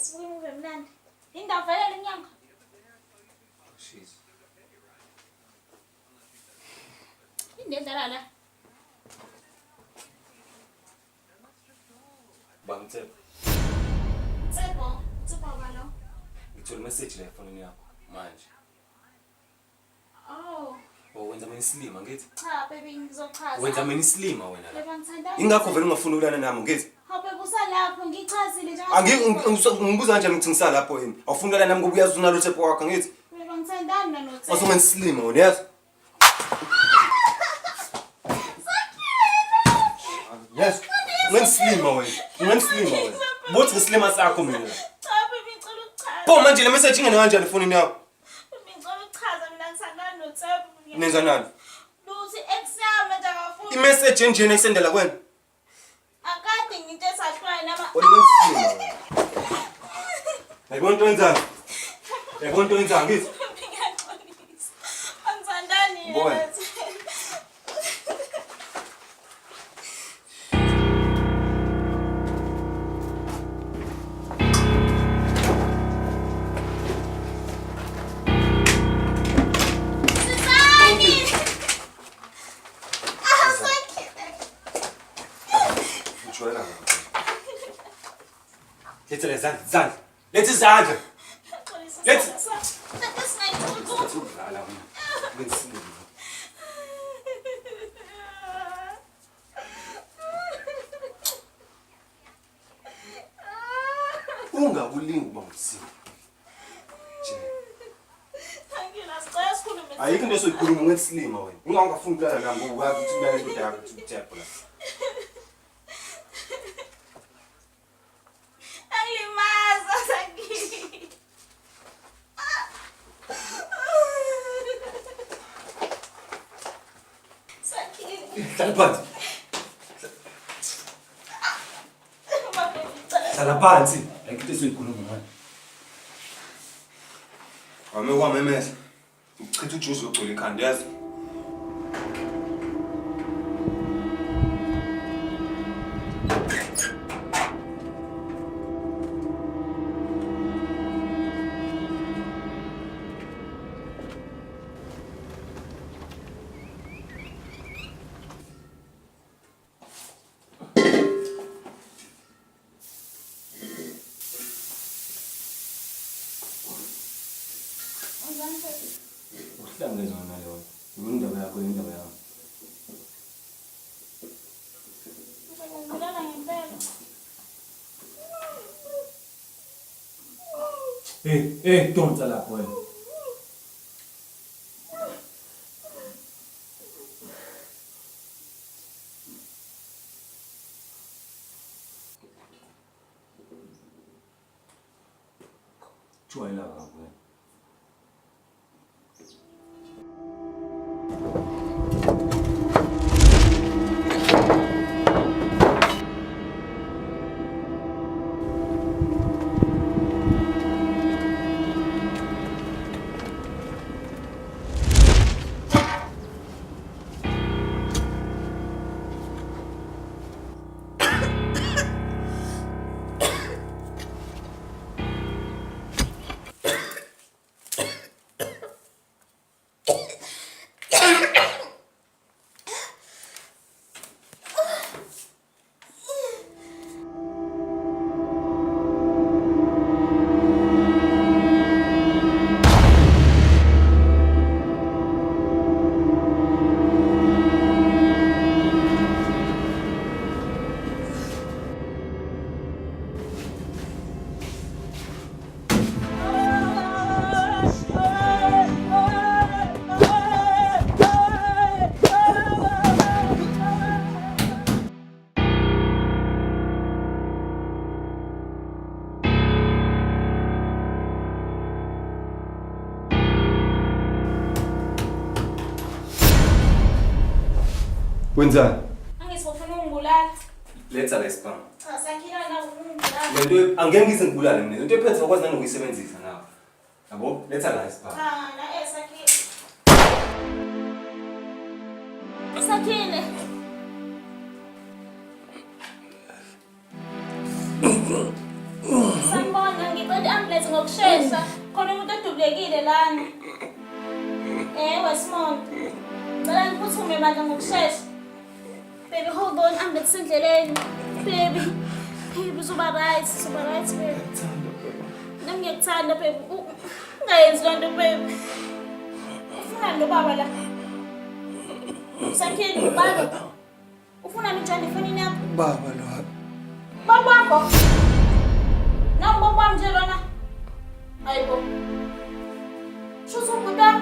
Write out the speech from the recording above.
usuke imuve mnandi. Indawo vele inyanga. Shit. Indendala la. Bangitsepha. Tsebo balo. Ngithola message la efonini yakho manje. Oh. Wenza mina isilima ngithi? Cha baby ngizochaza. Wenza mina isilima wena la. Yebo ngithanda. Ingakho vele ungafuni ukulana nami ngithi? Hawe kusalapho ngichazile nje. Ngibuza kanjani ukuthi ngisalapho yini? Awufuni ukulana nami ngoba uyazi unalo Tsepho wakho ngithi? Yebo ngithandana noTheko. Wasungenza isilima wena yazi? Yes. Ngensilima wena. Ngensilima wena. Bothi ngisilima sakho mina. Cha baby ngicela ukuchaza. Pho manje le message ingene kanjani efonini yakho? Baby ngicela ukuchaza mina ngithandana noTheko. Nenza nani? Luthi exam nje akafuni. I-message enjena isendela kwena. Akade nginto esahlwayo nama. Ngensilima wena. Yayibona into enzani? Yayibona into enzani ngithi? Ngiyaxolisa. Angithandani Boy. yena. Let's izandla. Let's izandla. Let's udlala wena. Ngensilima. Ungakulingi uba ngusini. Ayikho into esoyikhuluma ngesilima wena. Ungangafuni ukulala nami ngoba uyazi ukuthi kumele into yakho ukuthi uThepho la. Hlala phansi. Hlala phansi. Ayikho into esoyikhuluma manje. Wame kwamemeza. Uchitha ujuice ogcwele ikhanda yazi. Uhlangene nayo. Indaba yakho indaba yakho. Ngilala ngempela. Donsa lapho wena. Jwayela lapho wena. Wenzani? Angisifuna ungibulala. Letha la ispam. Cha sakhila na ungibulala. Lento angeke ngizengibulale mina. Into ephethe ukwazi nanokuyisebenzisa nawe. Yabo? Letha la ispam. Cha na esakhile. Sakhile. Sambona ngokusheshsha. Khona umuntu odubulekile lana. Wesimoto. Ngicela niphuthume bandla ngokusheshsha. Baby, hold on, I'm ngisendleleni. Baby. Baby, uzoba right, baby. Nami ngiyakuthanda, baby. Ungayenzi loo nto, baby. Ufuna nobaba la. Sakhile ubaba. Ufuna njani efonini yakho? Baba lo. Baba wakho. Nambobam nje lona. Hayibo. Shuzo kuda.